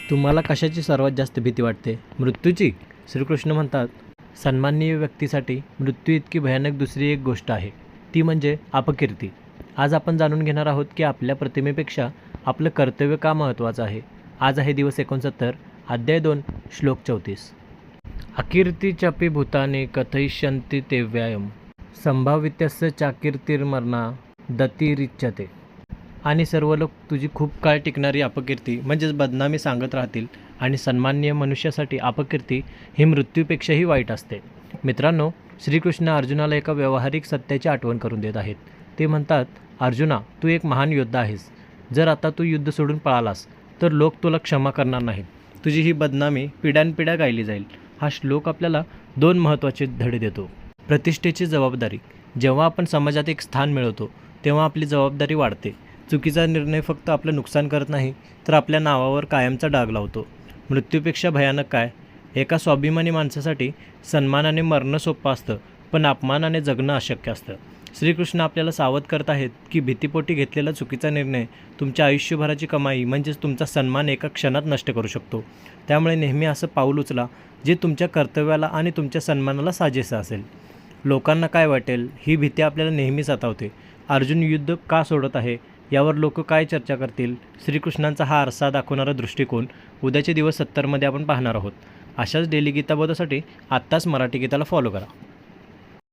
तुम्हाला कशाची सर्वात जास्त भीती वाटते? मृत्यूची? श्रीकृष्ण म्हणतात, सन्माननीय व्यक्तीसाठी मृत्यू इतकी भयानक दुसरी एक गोष्ट आहे, ती म्हणजे अपकीर्ती. आज आपण जाणून घेणार आहोत की आपल्या प्रतिमेपेक्षा आपलं कर्तव्य का महत्त्वाचं आहे. आज आहे दिवस 69, अध्याय 2, श्लोक 34. अकीर्तीच्यापि भूतानि कथयिष्यन्ति ते व्यायम संभावितस्य चाकीर्तिर्मरणा दतिरिच्यते. आणि सर्व लोक तुझी खूप काळ टिकणारी अपकीर्ती म्हणजेच बदनामी सांगत राहतील आणि सन्माननीय मनुष्यासाठी अपकीर्ती ही मृत्यूपेक्षाही वाईट असते. मित्रांनो, श्रीकृष्ण अर्जुनाला एका व्यावहारिक सत्याची आठवण करून देत आहेत. ते म्हणतात, अर्जुना, तू एक महान योद्धा आहेस. जर आता तू युद्ध सोडून पळालास तर लोक तुला क्षमा करणार नाहीत. तुझी ही बदनामी पिढ्यानपिढ्या गायली जाईल. हा श्लोक आपल्याला 2 महत्त्वाचे धडे देतो. प्रतिष्ठेची जबाबदारी. जेव्हा आपण समाजात एक स्थान मिळवतो तेव्हा आपली जबाबदारी वाढते. चुकीचा निर्णय फक्त आपलं नुकसान करत नाही तर आपल्या नावावर कायमचा डाग लावतो. मृत्यूपेक्षा भयानक काय? एका स्वाभिमानी माणसासाठी सन्मानाने मरणं सोपं असतं, पण अपमानाने जगणं अशक्य असतं. श्रीकृष्ण आपल्याला सावध करत आहेत की भीतीपोटी घेतलेला चुकीचा निर्णय तुमच्या आयुष्यभराची कमाई म्हणजेच तुमचा सन्मान एका क्षणात नष्ट करू शकतो. त्यामुळे नेहमी असं पाऊल उचला जे तुमच्या कर्तव्याला आणि तुमच्या सन्मानाला साजेसं असेल. लोकांना काय वाटेल ही भीती आपल्याला नेहमी सतावते. अर्जुन युद्ध का सोडत आहे यावर लोक काय चर्चा करतील? श्रीकृष्णांचा हा आरसा दाखवणारा दृष्टिकोन उद्याचे दिवस 70 मध्ये आपण पाहणार आहोत. अशाच डेली गीताबोधासाठी आत्ताच मराठी गीताला फॉलो करा.